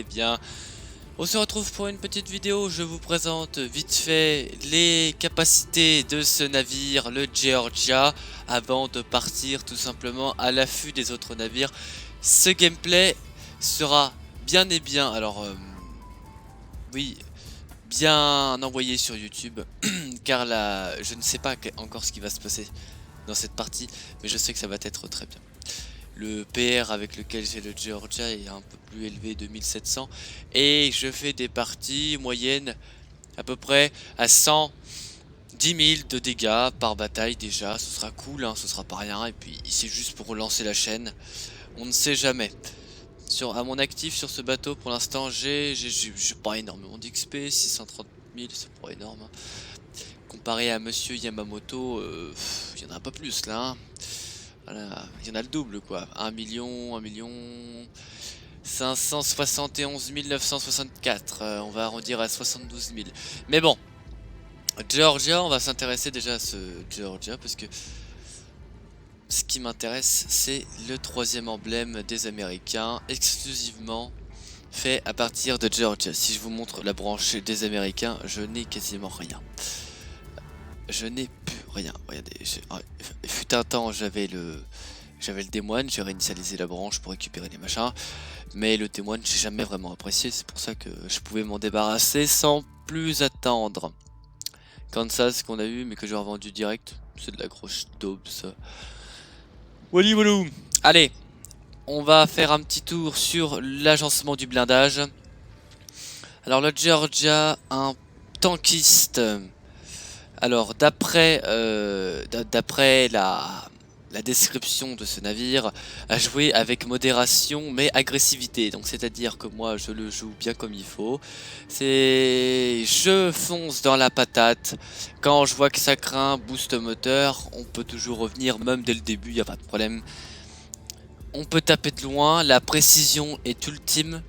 allez bien. On se retrouve pour une petite vidéo. Je vous présente vite fait les capacités de ce navire, le Georgia, avant de partir tout simplement à l'affût des autres navires. Ce gameplay sera bien et bien, oui, bien envoyé sur YouTube, car là, je ne sais pas encore ce qui va se passer dans cette partie, mais je sais que ça va être très bien. Le PR avec lequel j'ai le Georgia est un peu plus élevé de 1700 et je fais des parties moyennes à peu près à 110 000 de dégâts par bataille déjà. Ce sera cool, hein, ce sera pas rien, et puis c'est juste pour relancer la chaîne, on ne sait jamais. À mon actif sur ce bateau pour l'instant j'ai pas énormément d'XP, 630 000 c'est pas énorme, hein. Comparé à monsieur Yamamoto, il y en a pas plus là, hein. Voilà, il y en a le double quoi, 1 million 571 964, on va arrondir à 72 000. Mais bon, Georgia, on va s'intéresser déjà à ce Georgia parce que ce qui m'intéresse c'est le troisième emblème des Américains, exclusivement fait à partir de Georgia. Si je vous montre la branche des Américains, je n'ai quasiment rien. Je n'ai plus rien. Regardez, il fut un temps j'avais le démoine, j'ai réinitialisé la branche pour récupérer les machins, mais le témoin j'ai jamais vraiment apprécié, c'est pour ça que je pouvais m'en débarrasser sans plus attendre. Kansas qu'on a eu mais que j'ai revendu direct, c'est de la grosse daube ça. Wally walou. Allez, on va faire un petit tour sur l'agencement du blindage. Alors le Georgia, un tankiste. Alors d'après la description de ce navire, à jouer avec modération mais agressivité. Donc c'est à dire que moi je le joue bien comme il faut. Je fonce dans la patate. Quand je vois que ça craint, boost moteur, on peut toujours revenir même dès le début, il n'y a pas de problème. On peut taper de loin, la précision est ultime.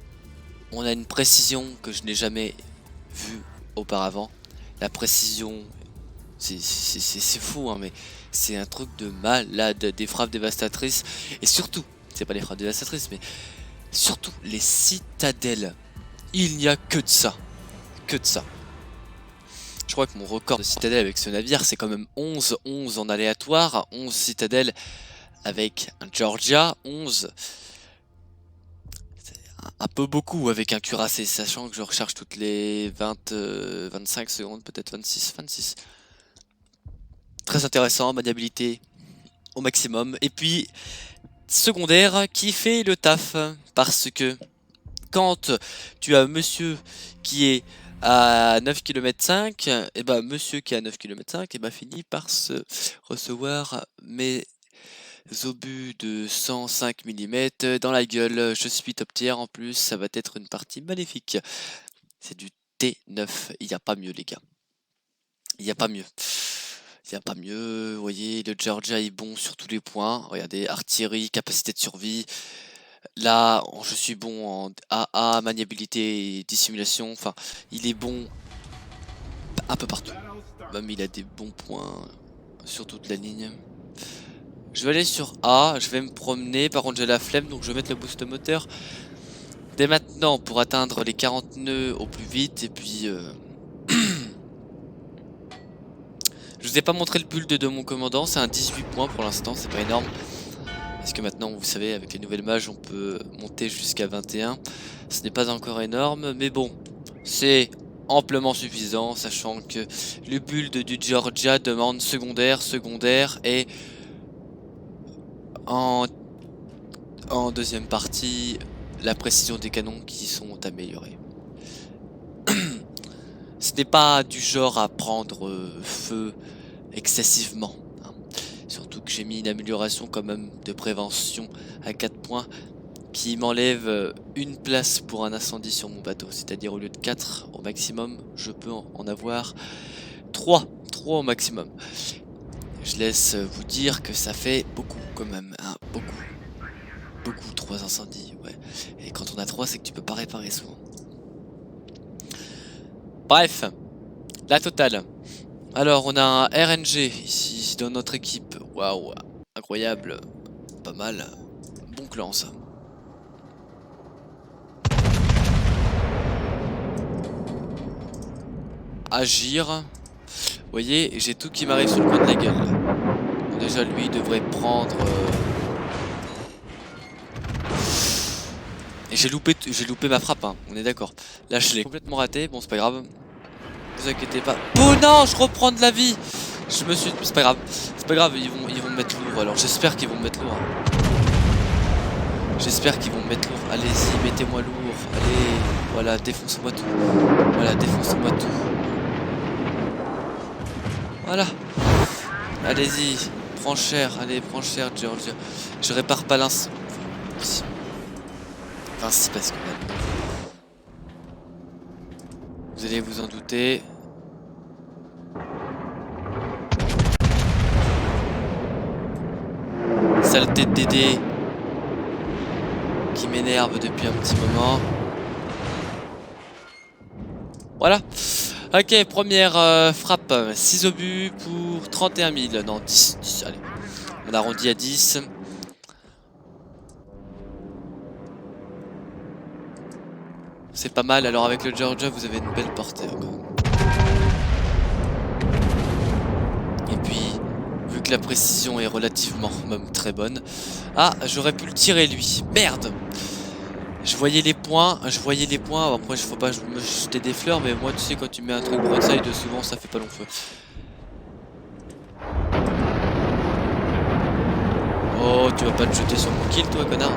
On a une précision que je n'ai jamais vue auparavant. La précision, c'est fou, hein, mais c'est un truc de malade, des frappes dévastatrices. Et surtout, c'est pas les frappes dévastatrices, mais surtout les citadelles. Il n'y a que de ça. Que de ça. Je crois que mon record de citadelles avec ce navire, c'est quand même 11 en aléatoire. 11 citadelles avec un Georgia. 11. C'est un peu beaucoup avec un cuirassé, sachant que je recharge toutes les 25 secondes, peut-être 26. Très intéressant, maniabilité au maximum. Et puis, secondaire qui fait le taf. Parce que quand tu as monsieur qui est à 9 km 5, et bah monsieur qui est à 9 km 5, et bah finit par se recevoir mes obus de 105 mm dans la gueule. Je suis top tier en plus, ça va être une partie maléfique. C'est du T9, il n'y a pas mieux les gars. Il n'y a pas mieux. Il n'y a pas mieux, vous voyez, le Georgia est bon sur tous les points. Regardez, artillerie, capacité de survie. Là, je suis bon en AA, maniabilité et dissimulation. Enfin, il est bon un peu partout. Même il a des bons points sur toute la ligne. Je vais aller sur A, je vais me promener. Par contre, j'ai la flemme, donc je vais mettre le boost moteur dès maintenant pour atteindre les 40 nœuds au plus vite. Et puis... je vous ai pas montré le build de mon commandant, c'est un 18 points pour l'instant, c'est pas énorme. Parce que maintenant, vous savez, avec les nouvelles mages, on peut monter jusqu'à 21. Ce n'est pas encore énorme, mais bon, c'est amplement suffisant, sachant que le build du Georgia demande secondaire et en deuxième partie, la précision des canons qui sont améliorées. Ce n'est pas du genre à prendre feu excessivement, hein. Surtout que j'ai mis une amélioration quand même de prévention à 4 points qui m'enlève une place pour un incendie sur mon bateau. C'est-à-dire au lieu de 4 au maximum, je peux en avoir 3 au maximum. Je laisse vous dire que ça fait beaucoup quand même, hein, beaucoup 3 incendies, ouais. Et quand on a 3, c'est que tu peux pas réparer souvent. Bref, la totale. Alors, on a un RNG ici dans notre équipe. Waouh, incroyable. Pas mal. Bon clan, ça. agir. Vous voyez, j'ai tout qui m'arrive sur le coin de la gueule. Bon, déjà, lui, il devrait prendre... Et j'ai loupé ma frappe, hein. On est d'accord. Là, je l'ai complètement raté. Bon, c'est pas grave. Ne vous inquiétez pas. Oh non, je reprends de la vie. Je me suis... C'est pas grave. C'est pas grave, ils vont me mettre lourd. Alors, j'espère qu'ils vont me mettre lourd. J'espère qu'ils vont me mettre lourd. Allez-y, mettez-moi lourd. Allez, voilà, défonce-moi tout. Voilà, défonce-moi tout. Voilà. Allez-y, prends cher. Allez, prends cher, Georgia. Je répare pas l'instant. Enfin, si, parce que... Vous allez vous en douter. Saleté de Dédé qui m'énerve depuis un petit moment. Voilà. Ok, première frappe. 6 obus pour 31 000. Non, 10. Allez. On arrondit à 10. C'est pas mal. Alors avec le Georgia, vous avez une belle portée encore. Et puis, vu que la précision est relativement même très bonne. Ah, j'aurais pu le tirer lui. Merde. Je voyais les points. Après, faut pas me jeter des fleurs, mais moi, tu sais, quand tu mets un truc broadside, souvent ça fait pas long feu. Oh, tu vas pas te jeter sur mon kill, toi, connard.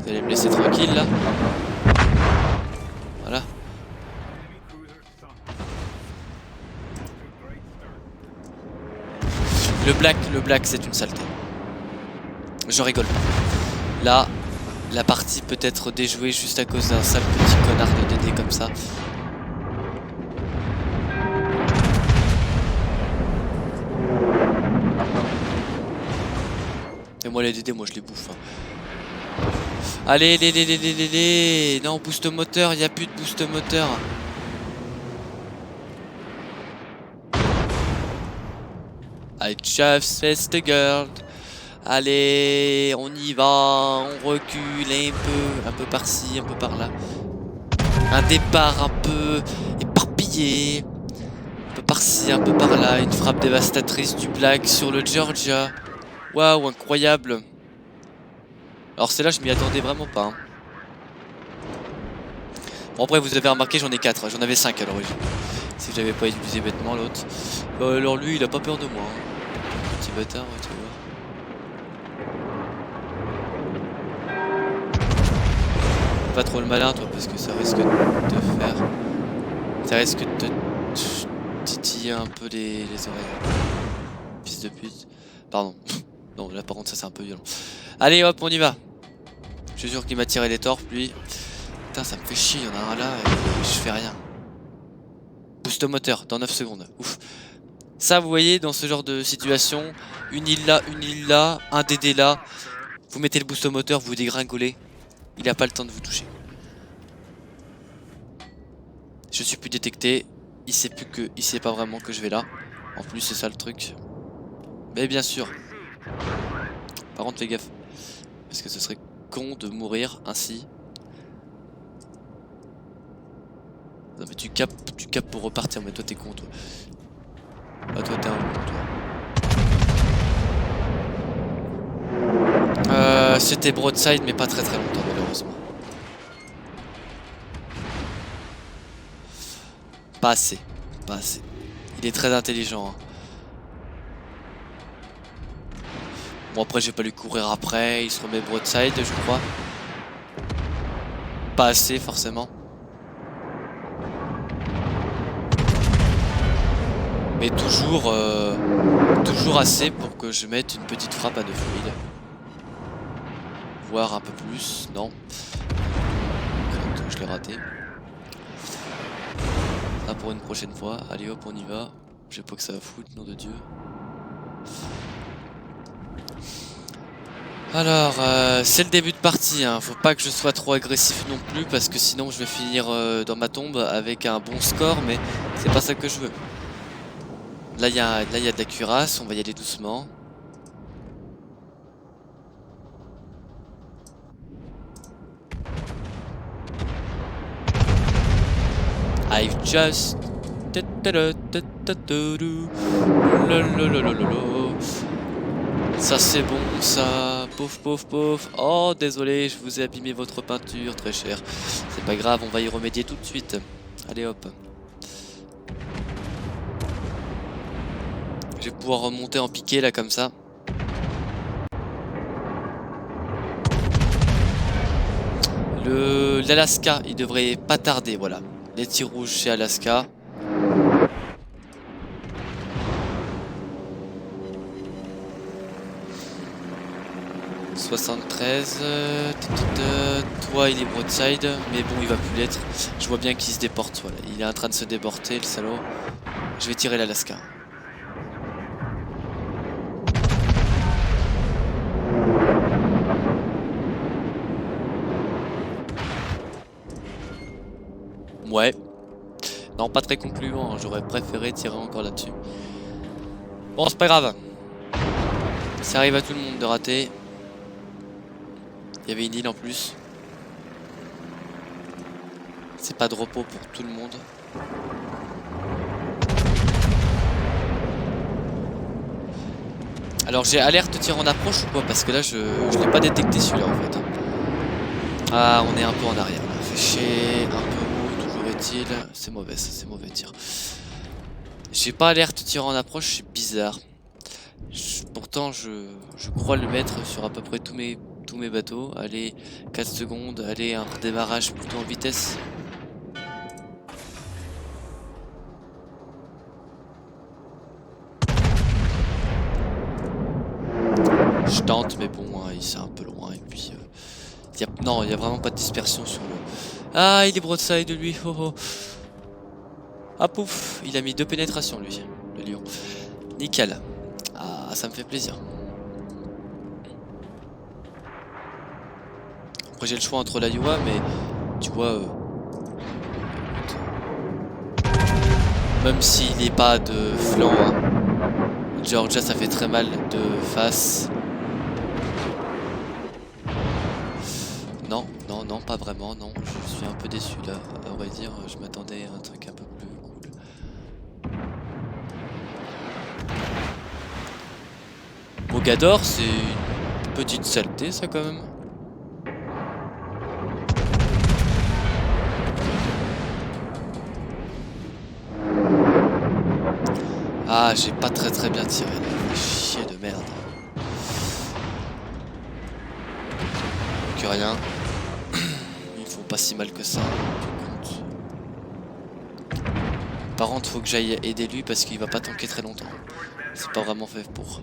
Vous allez me laisser tranquille là. Voilà. Le black c'est une saleté. Je rigole. Là, la partie peut être déjouée juste à cause d'un sale petit connard de DD comme ça. Et moi les DD, moi je les bouffe. Hein. Allez, les. Non, boost moteur, il n'y a plus de boost moteur. I just faced a girl. Allez, on y va, on recule un peu par-ci, un peu par-là. Un départ un peu éparpillé. Un peu par-ci, un peu par-là. Une frappe dévastatrice du Black sur le Georgia. Waouh, incroyable. Alors celle-là, je m'y attendais vraiment pas. Hein. Bon, après, vous avez remarqué, j'en ai 4. J'en avais 5 à l'origine. Si j'avais pas utilisé bêtement l'autre. Alors lui, il a pas peur de moi. Hein. Petit bâtard, tu vois. Pas trop le malin, toi, parce que ça risque de te faire... Ça risque de te titiller un peu les oreilles. Fils de pute. Pardon. Non, là, par contre, ça, c'est un peu violent. Allez, hop, on y va. Je suis sûr qu'il m'a tiré les torpes, lui. Putain, ça me fait chier, il y en a un là, et je fais rien. Boost moteur, dans 9 secondes. Ouf. Ça, vous voyez, dans ce genre de situation, une île là, un DD là. Vous mettez le boost moteur, vous dégringolez. Il n'a pas le temps de vous toucher. Je suis plus détecté. Il sait pas vraiment que je vais là. En plus, c'est ça le truc. Mais bien sûr. Par contre, fais gaffe. Parce que ce serait con de mourir ainsi. Non mais tu capes pour repartir. Mais toi t'es con, toi. Ah, toi t'es un con, toi. C'était broadside, mais pas très longtemps, malheureusement. Pas assez. Il est très intelligent. Hein. Bon, après, j'ai pas lui courir après. Il se remet broadside, je crois. Pas assez, forcément. Mais toujours assez pour que je mette une petite frappe à 9000. Voire un peu plus, non. Je l'ai raté. Ça pour une prochaine fois. Allez hop, on y va. Je sais pas que ça va foutre, nom de Dieu. Alors, c'est le début de partie, hein. Faut pas que je sois trop agressif non plus parce que sinon je vais finir dans ma tombe avec un bon score, mais c'est pas ça que je veux. Là, il y a de la cuirasse, on va y aller doucement. I've just... Ça c'est bon ça, pauvre pauvre pauvre. Oh désolé, je vous ai abîmé votre peinture très cher. C'est pas grave, on va y remédier tout de suite. Allez hop. Je vais pouvoir remonter en piqué là comme ça. L'Alaska, il devrait pas tarder, voilà. Les tirs rouges chez Alaska. « 73, toi il est broadside, mais bon il va plus l'être. Je vois bien qu'il se déporte, voilà. Il est en train de se déporter le salaud. Je vais tirer l'Alaska. Ouais. Non, pas très concluant, j'aurais préféré tirer encore là-dessus. Bon, c'est pas grave. Ça arrive à tout le monde de rater. Il y avait une île en plus. C'est pas de repos pour tout le monde. Alors j'ai alerte tir en approche ou quoi? Parce que là je l'ai pas détecté celui-là en fait. Ah, on est un peu en arrière là. Fait chier, un peu haut, toujours est-il. C'est mauvais ça, c'est mauvais tir. J'ai pas alerte tir en approche, c'est bizarre. Pourtant je crois le mettre sur à peu près tous mes bateaux. Allez, 4 secondes, allez, un redémarrage plutôt en vitesse. Je tente, mais bon, hein, c'est un peu loin. Et puis, non, il n'y a vraiment pas de dispersion sur le... Ah, il est broadside de lui. Oh, oh. Ah, pouf, il a mis 2 pénétrations, lui, le lion. Nickel. Ah, ça me fait plaisir. Après, j'ai le choix entre la Yua, mais tu vois... même s'il n'est pas de flanc, hein, Georgia, ça fait très mal de face. Non, non, non, pas vraiment, non. Je suis un peu déçu là, à vrai dire. Je m'attendais à un truc un peu plus cool. Mogador, c'est une petite saleté, ça quand même. Ah, j'ai pas très bien tiré là. Chier de merde. Que rien. Ils font pas si mal que ça. Par contre, faut que j'aille aider lui parce qu'il va pas tanker très longtemps. C'est pas vraiment fait pour.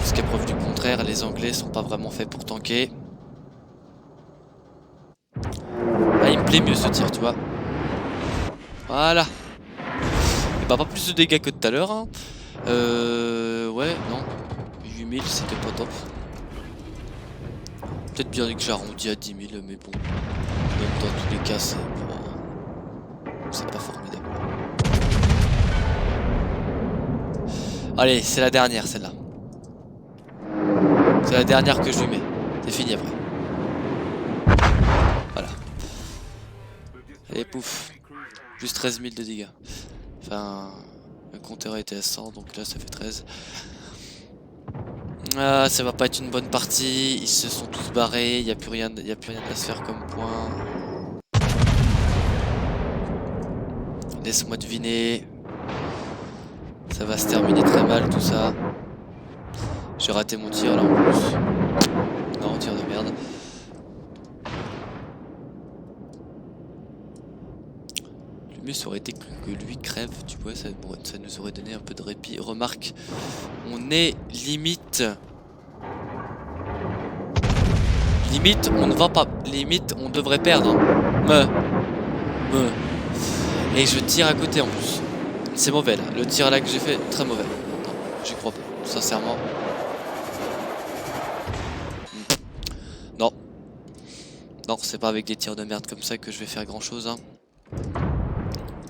Jusqu'à preuve du contraire, les Anglais sont pas vraiment faits pour tanker. Ah, il me plaît mieux ce tir, tu vois. Voilà. Et bah, pas plus de dégâts que tout à l'heure. Hein. Ouais, non. 8000, c'était pas top. Peut-être bien que j'arrondis à 10 000, mais bon. Même dans tous les cas, c'est pas formidable. Allez, c'est la dernière, celle-là. C'est la dernière que je lui mets. C'est fini après. Voilà. Allez, pouf. Juste 13 000 de dégâts. Enfin, le compteur était à 100, donc là ça fait 13. Ah, ça va pas être une bonne partie. Ils se sont tous barrés. Il n'y a plus rien à se faire comme point. Laisse-moi deviner. Ça va se terminer très mal tout ça. J'ai raté mon tir là en plus. Non, tir de merde. Le mieux ça aurait été que lui crève, tu vois, ça nous aurait donné un peu de répit. Remarque, on est limite. Limite, on ne va pas. Limite, on devrait perdre. Et je tire à côté en plus. C'est mauvais là. Le tir là que j'ai fait, très mauvais. Non, j'y crois pas, sincèrement. Non. Non, c'est pas avec des tirs de merde comme ça que je vais faire grand chose. Hein.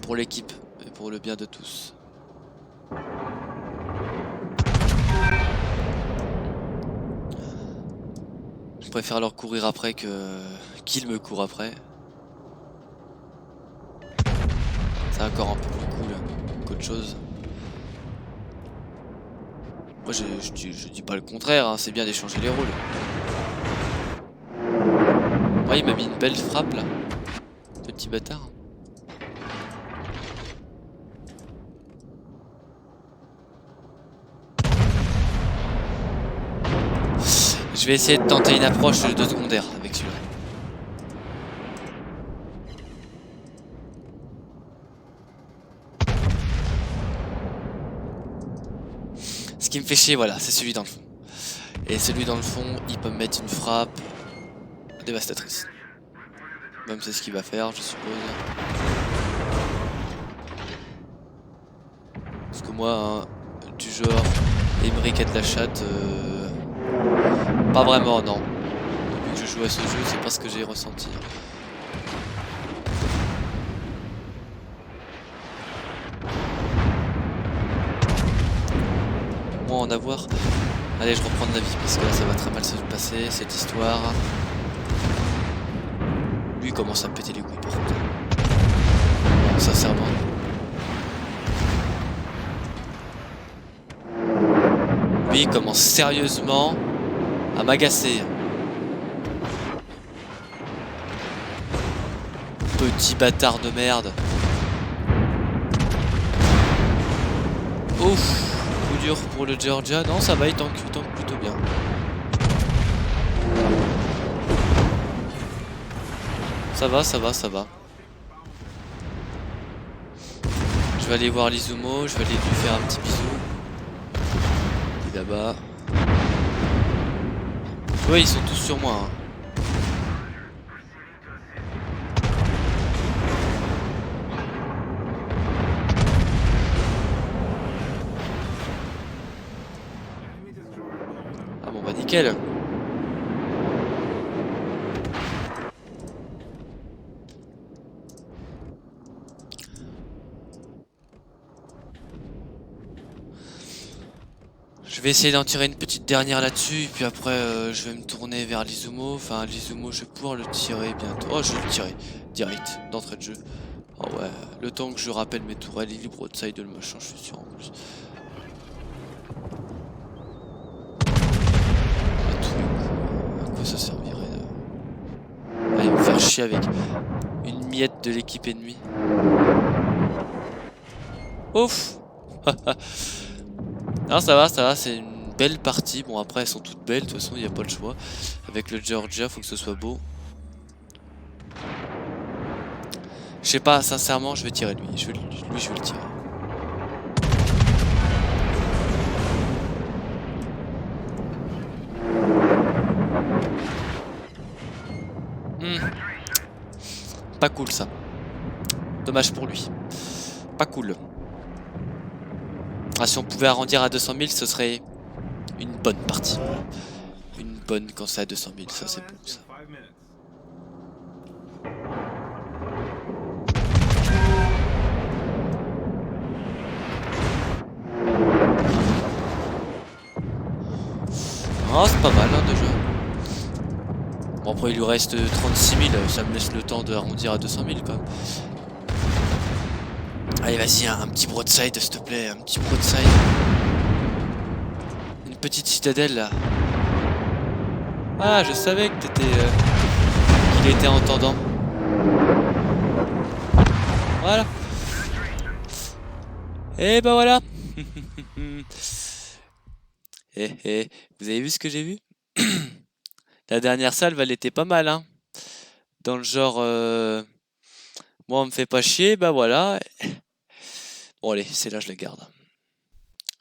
Pour l'équipe et pour le bien de tous. Je préfère leur courir après qu'ils me courent après. encore un peu plus cool qu'autre chose. Moi je dis pas le contraire, hein, c'est bien d'échanger les rôles. Ouais, il m'a mis une belle frappe là. Petit bâtard. Je vais essayer de tenter une approche de secondaire avec celui-là. Ce qui me fait chier, voilà, c'est celui dans le fond. Et celui dans le fond, il peut me mettre une frappe dévastatrice. Même c'est ce qu'il va faire, je suppose. Parce que moi, hein, du genre, Emmerich de la chatte, pas vraiment, non. Depuis que je joue à ce jeu, c'est pas ce que j'ai ressenti. Moi en avoir. Allez, je reprends de la vie parce que là ça va très mal se passer cette histoire. Lui il commence à me péter les couilles par contre. Bon, sincèrement. Lui il commence sérieusement à m'agacer. Petit bâtard de merde. Ouf. Coup dur pour le Georgia. Non, ça va, il tank plutôt bien. Ça va, ça va, ça va. Je vais aller voir l'Izumo, je vais aller lui faire un petit bisou. Il est là-bas. Ouais, ils sont tous sur moi. Hein. Ah bon bah nickel. Je vais essayer d'en tirer une petite dernière là-dessus, et puis après je vais me tourner vers l'Izumo. Enfin l'Izumo je vais pouvoir le tirer bientôt. Oh je vais le tirer direct d'entrée de jeu. Oh ouais, le temps que je rappelle mes tourelles, il est broadside de le machin, je suis sûr en plus. À quoi ça servirait de... Allez me faire chier avec une miette de l'équipe ennemie. Ouf. Non ça va, c'est une belle partie. Bon après elles sont toutes belles, de toute façon il n'y a pas le choix. Avec le Georgia, faut que ce soit beau. Je sais pas, sincèrement je vais tirer lui, je vais le tirer. Pas cool ça. Dommage pour lui. Pas cool. Ah, si on pouvait arrondir à 200 000, ce serait une bonne partie. Une bonne quand c'est à 200 000, ça c'est bon ça. Oh, c'est pas mal hein, déjà. Bon après il lui reste 36 000, ça me laisse le temps d'arrondir à 200 000 quand même. Allez vas-y, un petit broadside s'il te plaît, un petit broadside. Une petite citadelle là. Ah je savais que qu'il était entendant. Voilà. Et bah voilà. Vous avez vu ce que j'ai vu? La dernière salve elle était pas mal hein. Dans le genre moi on me fait pas chier, bah voilà. Bon allez, c'est là je la garde.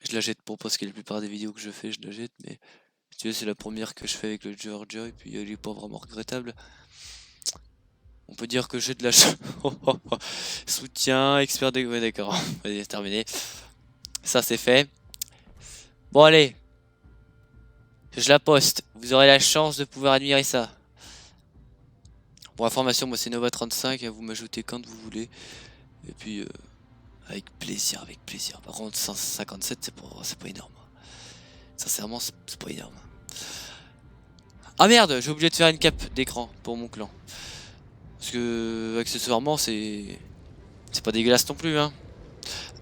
Je la jette pas parce que la plupart des vidéos que je fais je la jette, mais si tu veux c'est la première que je fais avec le Georgia et puis elle est pas vraiment regrettable. On peut dire que j'ai de la soutien, expert de... Ouais d'accord, allez c'est terminé. Ça c'est fait. Bon allez. Je la poste, vous aurez la chance de pouvoir admirer ça. Pour information, moi c'est Nova35, vous m'ajoutez quand vous voulez. Et puis avec plaisir, avec plaisir. Par contre 157 c'est pas énorme. Sincèrement c'est pas énorme. Ah merde, j'ai oublié de faire une cape d'écran pour mon clan. Parce que accessoirement c'est C'est pas dégueulasse non plus, hein.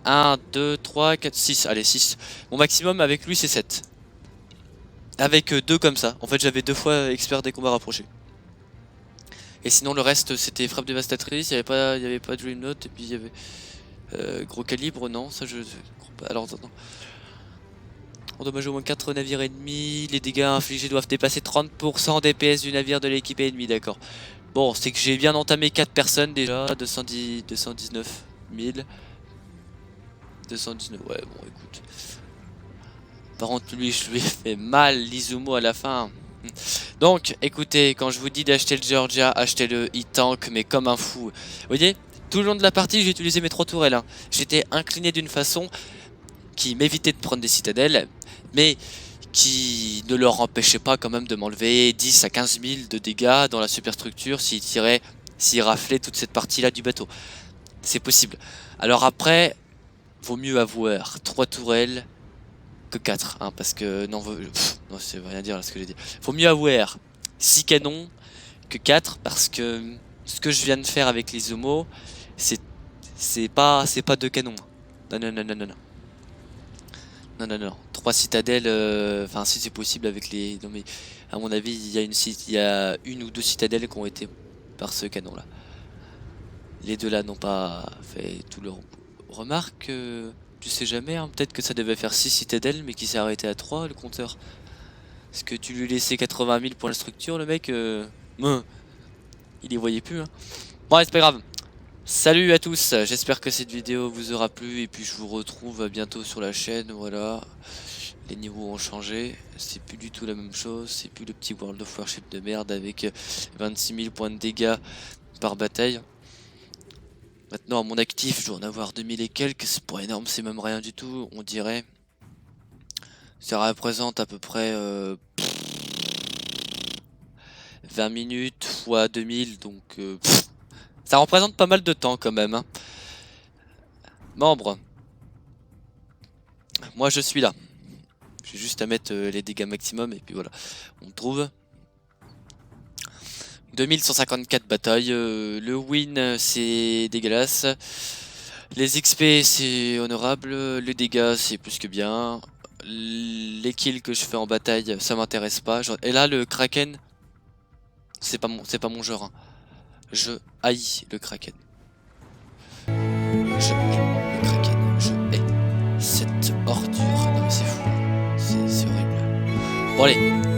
1, 2, 3, 4, 6. Allez, 6. Mon maximum avec lui, c'est 7. Avec 2 comme ça. En fait, j'avais 2 fois expert des combats rapprochés. Et sinon, le reste, c'était frappe dévastatrice. Il n'y avait pas Dream Note. Et puis, il y avait gros calibre. Non, ça, je crois pas. Alors, attends. Endommage au moins 4 navires ennemis. Les dégâts infligés doivent dépasser 30% DPS du navire de l'équipe ennemie. D'accord. Bon, c'est que j'ai bien entamé 4 personnes déjà. 219 000. 219. Ouais, bon, écoute. Par contre, lui, je lui ai fait mal, l'Izumo à la fin. Donc, écoutez, quand je vous dis d'acheter le Georgia, achetez-le, il tank, mais comme un fou. Vous voyez, tout le long de la partie, j'ai utilisé mes 3 tourelles. Hein. J'étais incliné d'une façon qui m'évitait de prendre des citadelles, mais qui ne leur empêchait pas quand même de m'enlever 10 à 15 000 de dégâts dans la superstructure s'il raflait toute cette partie-là du bateau. C'est possible. Alors après, vaut mieux avoir 3 tourelles que 4, hein, parce que non, non c'est rien dire là ce que j'ai dit. Faut mieux avoir 6 canons que 4 parce que ce que je viens de faire avec les homos, c'est pas 2 canons. Non non non non non non. Non non non, 3 citadelles, enfin si c'est possible avec les. Non mais à mon avis il y a une ou 2 citadelles qui ont été par ce canon là. Les deux là n'ont pas fait tout leur. Remarque. Tu sais jamais, hein, peut-être que ça devait faire 6 citadelles mais qui s'est arrêté à 3 le compteur. Est-ce que tu lui laissais 80 000 pour la structure le mec il y voyait plus hein. Bon c'est pas grave. Salut à tous, j'espère que cette vidéo vous aura plu et puis je vous retrouve bientôt sur la chaîne, voilà. Les niveaux ont changé, c'est plus du tout la même chose, c'est plus le petit World of Warship de merde avec 26 000 points de dégâts par bataille. Maintenant à mon actif je dois en avoir 2000 et quelques, c'est pas énorme, c'est même rien du tout on dirait. Ça représente à peu près 20 minutes fois 2000 donc ça représente pas mal de temps quand même hein. Membre, moi je suis là. J'ai juste à mettre les dégâts maximum et puis voilà. On trouve 2154 batailles. Le win c'est dégueulasse. Les XP c'est honorable. Les dégâts c'est plus que bien. Les kills que je fais en bataille ça m'intéresse pas. Et là le Kraken c'est pas mon genre. Hein. Je haïs le Kraken. Je hais le Kraken. Je hais cette ordure. Non mais c'est fou. C'est horrible. Bon allez.